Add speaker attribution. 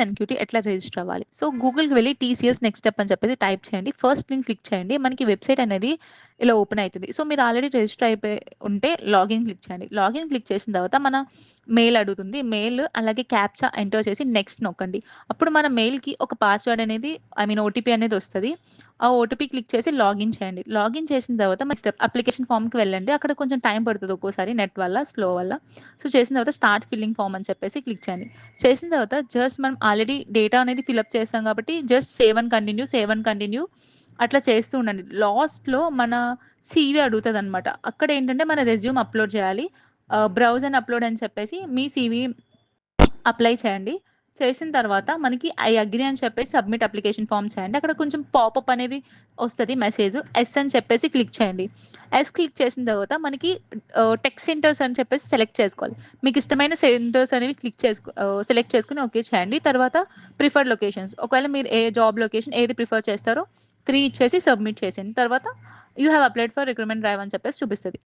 Speaker 1: NQT ఎట్లా register అవ్వాలి. So, గూగుల్‌కి వెళ్లి టీసీఎస్ నెక్స్ట్ స్టెప్ అని చెప్పేసి టైప్ చేయండి. ఫస్ట్ లింక్ క్లిక్ చేయండి. మనకి వెబ్‌సైట్ అనేది ఇలా ఓపెన్ అయితది. సో, మీరు ఆల్రెడీ రిజిస్టర్ అయిపోయి ఉంటే లాగిన్ క్లిక్ చేయండి. లాగిన్ క్లిక్ చేసిన తర్వాత మన మెయిల్ అడుగుతుంది. మెయిల్ అలాగే క్యాప్చా ఎంటర్ చేసి నెక్స్ట్ నొక్కండి. అప్పుడు మన మెయిల్‌కి ఒక పాస్వర్డ్ అనేది ఓటీపీ అనేది వస్తది. ఆ ఓటీపీ క్లిక్ చేసి లాగిన్ చేయండి. లాగిన్ చేసిన తర్వాత నెక్స్ట్ స్టెప్ అప్లికేషన్ ఫార్మ్‌కి వెళ్ళండి. అక్కడ కొంచెం టైం పడుతది ఒక్కోసారి నెట్ వల్ల, స్లో వల్ల. సో, చేసిన తర్వాత స్టార్ట్ ఫిల్లింగ్ ఫార్మ్ అని చెప్పేసి క్లిక్ చేయండి. చేసిన తర్వాత జస్ట్ మనం ఆల్రెడీ డేటా అనేది ఫిలప్ చేసాం కాబట్టి just save and continue, save and continue అట్లా చేస్తూ ఉండండి. లాస్ట్‌లో మన సీవీ అడుగుతదనమాట. అక్కడేంటంటే మన రెజ్యూమ్ అప్‌లోడ్ చేయాలి. బ్రౌజ్ అండ్ అప్‌లోడ్ అని చెప్పేసి మీ సీవీ అప్లై చేయండి. చేసిన తర్వాత మనకి ఐ అగ్రీ అని చెప్పేసి సబ్మిట్ అప్లికేషన్ ఫార్మ్ చేయండి. అక్కడ కొంచెం పాపప్ అనేది వస్తది మెసేజ్. ఎస్ అని చెప్పేసి క్లిక్ చేయండి. ఎస్ క్లిక్ చేసిన తర్వాత మనకి టెక్ సెంటర్స్ అని చెప్పేసి సెలెక్ట్ చేసుకోవాలి. మీకు ఇష్టమైన సెంటర్స్ అనేవి సెలెక్ట్ చేసుకొని ఓకే చేయండి. తర్వాత ప్రిఫర్డ్ లొకేషన్స్ ఒకవేళ మీరు ఏ జాబ్ లొకేషన్ ఏది ప్రిఫర్ చేస్తారో 3 ఇచ్చేసి సబ్మిట్ చేసేయండి. తర్వాత you have applied for recruitment drive అని చెప్పేసి చూపిస్తది.